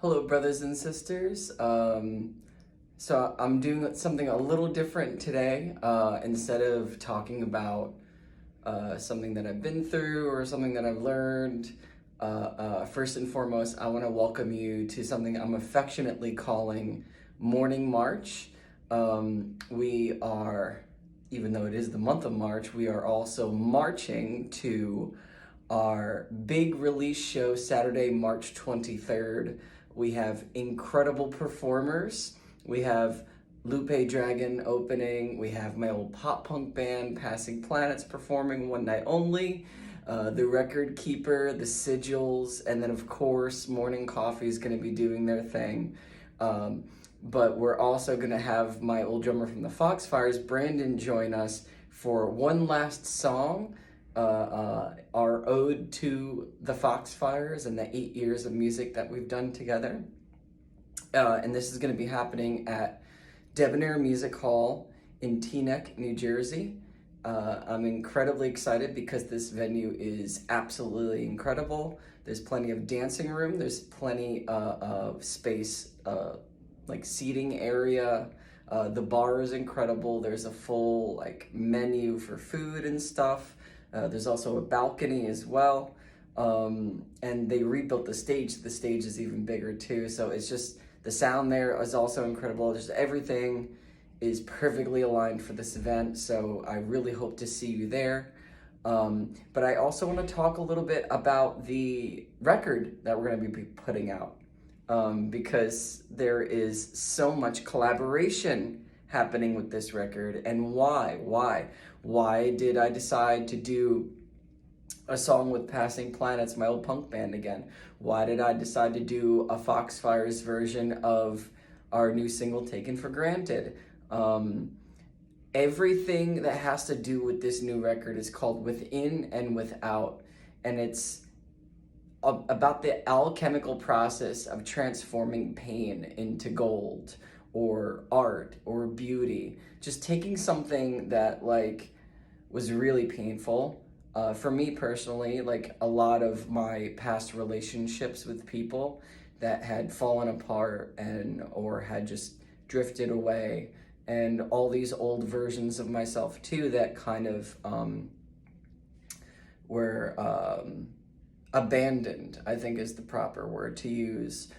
Hello, brothers and sisters. So I'm doing something a little different today. Instead of talking about something that I've been through or something that I've learned, first and foremost, I want to welcome you to something I'm affectionately calling Morning March. We are, even though it is the month of March, we are also marching to our big release show Saturday, March 23rd. We have incredible performers. We have 𝚂𝙿𝙴𝙸𝙸 opening. We have my old pop punk band, Passing Planets, performing one night only. The Record Keeper, the Sigils, and then of course Morning Coffee is going to be doing their thing. But we're also going to have my old drummer from the 𝚂𝙿𝙴𝙲𝙸𝙰𝙻, Brandon, join us for one last song, our ode to the 𝚂𝙿𝙴𝙲 and the 8 years of music that we've done together. And this is going to be happening at Debonair Music Hall in Teaneck, New Jersey. I'm incredibly excited because this venue is absolutely incredible. There's plenty of dancing room. There's plenty of space, like seating area. The bar is incredible. There's a full menu for food and stuff. There's also a balcony as well. And they rebuilt the stage. The stage is even bigger too. So it's just, the sound there is also incredible. Just everything is perfectly aligned for this event. So I really hope to see you there. But I also want to talk a little bit about the record that we're going to be putting out. Because there is so much collaboration happening with this record. And why did I decide to do a song with Passing Planets, my old punk band, again? Why did I decide to do a 𝚂𝙿𝙴𝙲's version of our new single, Taken for Granted? Everything that has to do with this new record is called Within and Without, and it's about the alchemical process of transforming pain into gold, or art, or beauty. Just taking something that was really painful. For me personally, a lot of my past relationships with people that had fallen apart or had just drifted away, and all these old versions of myself too that kind of were abandoned, I think is the proper word to use.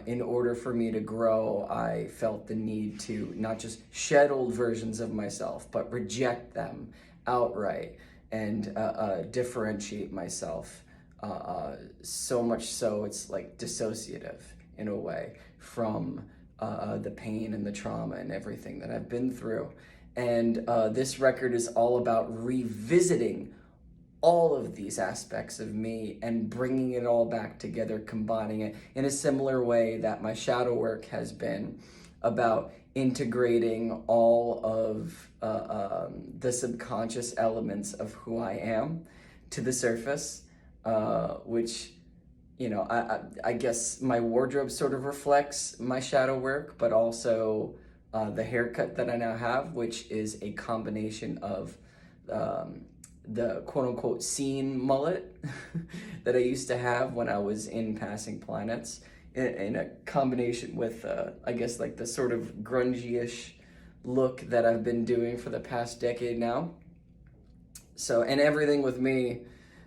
In order for me to grow, I felt the need to not just shed old versions of myself, but reject them outright and differentiate myself. So much so it's dissociative in a way from the pain and the trauma and everything that I've been through. And this record is all about revisiting all of these aspects of me and bringing it all back together, combining it in a similar way that my shadow work has been, about integrating all of the subconscious elements of who I am to the surface, which, I guess my wardrobe sort of reflects my shadow work, but also the haircut that I now have, which is a combination of the quote-unquote scene mullet that I used to have when I was in Passing Planets, in a combination with, I guess, the sort of grungy-ish look that I've been doing for the past decade now. So, and everything with me,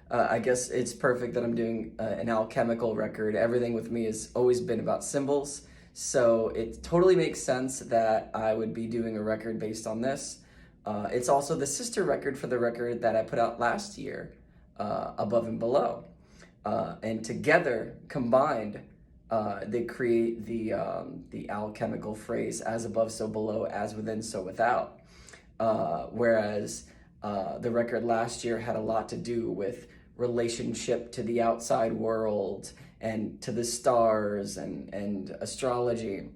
I guess it's perfect that I'm doing an alchemical record. Everything with me has always been about symbols. So it totally makes sense that I would be doing a record based on this. It's also the sister record for the record that I put out last year, Above and Below. And together, combined, they create the alchemical phrase, as above, so below, as within, so without. Whereas the record last year had a lot to do with relationship to the outside world and to the stars and astrology.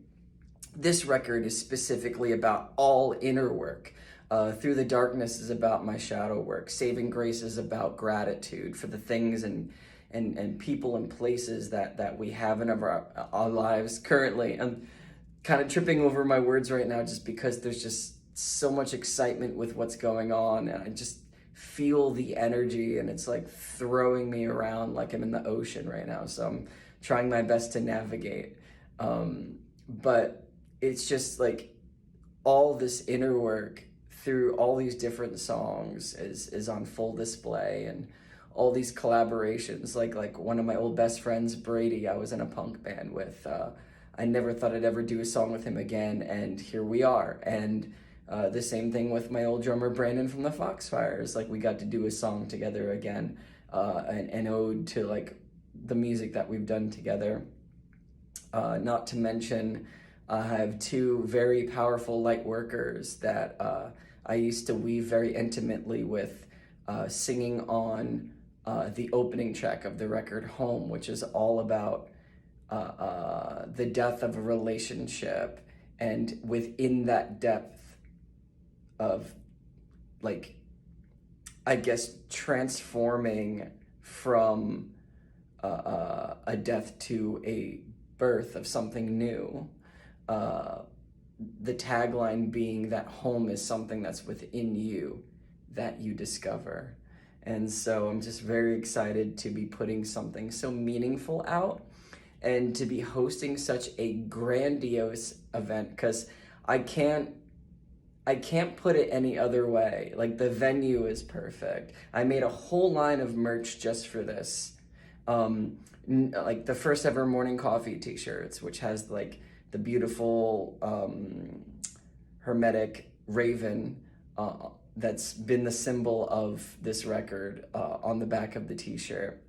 This record is specifically about all inner work. Through the Darkness is about my shadow work. Saving Grace is about gratitude for the things and people and places that we have in our lives currently. I'm kind of tripping over my words right now just because there's just so much excitement with what's going on, and I just feel the energy, and it's throwing me around like I'm in the ocean right now. So I'm trying my best to navigate. But it's just like all this inner work through all these different songs is on full display, and all these collaborations, like one of my old best friends, Brady, I was in a punk band with. I never thought I'd ever do a song with him again, and here we are. And the same thing with my old drummer, Brandon from the Foxfires. Like, we got to do a song together again, an ode to like the music that we've done together. Not to mention, I have two very powerful light workers that I used to weave very intimately with, singing on the opening track of the record Home, which is all about the death of a relationship, and within that depth of, like, I guess, transforming from a death to a birth of something new. The tagline being that home is something that's within you that you discover. And so I'm just very excited to be putting something so meaningful out, and to be hosting such a grandiose event, because I can't put it any other way. Like, the venue is perfect. I made a whole line of merch just for this. Like the first ever morning coffee t-shirts, which has like the beautiful hermetic raven that's been the symbol of this record on the back of the t-shirt,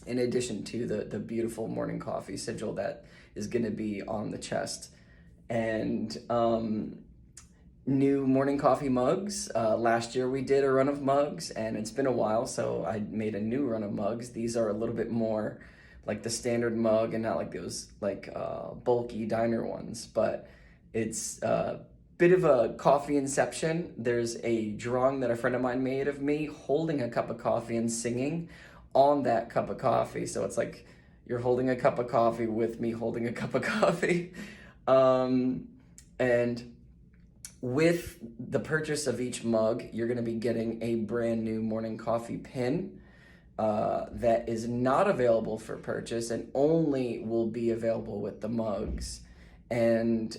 in addition to the beautiful morning coffee sigil that is going to be on the chest. And new morning coffee mugs. Last year we did a run of mugs, and it's been a while, so I made a new run of mugs. These are a little bit more like the standard mug, and not like those like bulky diner ones, but it's a bit of a coffee inception. There's a drawing that a friend of mine made of me holding a cup of coffee and singing on that cup of coffee. So it's like you're holding a cup of coffee with me holding a cup of coffee. And with the purchase of each mug, you're going to be getting a brand new morning coffee pin that is not available for purchase and only will be available with the mugs. And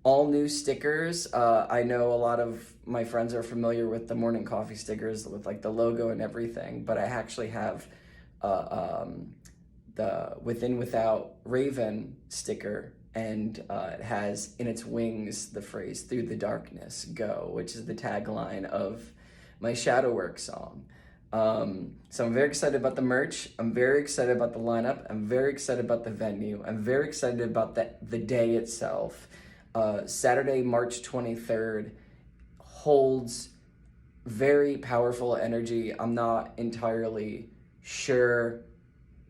all new stickers. I know a lot of my friends are familiar with the morning coffee stickers with like the logo and everything, but I actually have the Within Without Raven sticker, and it has in its wings the phrase "Through the Darkness, Go," which is the tagline of my shadow work song. So I'm very excited about the merch. I'm very excited about the lineup. I'm very excited about the venue. I'm very excited about the day itself. Saturday, March 23rd holds very powerful energy. I'm not entirely sure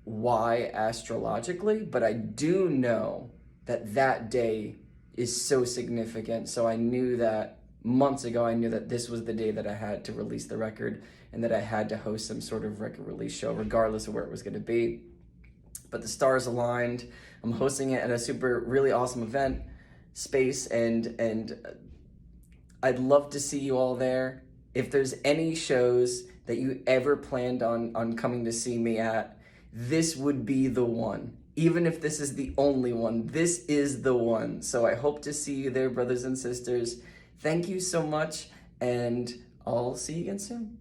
why astrologically, but I do know that that day is so significant. So I knew that months ago, I knew that this was the day that I had to release the record, and that I had to host some sort of record release show, regardless of where it was going to be. But the stars aligned. I'm hosting it at a really awesome event space, and I'd love to see you all there. If there's any shows that you ever planned on coming to see me at, this would be the one. Even if this is the only one, this is the one. So I hope to see you there, brothers and sisters. Thank you so much, and I'll see you again soon.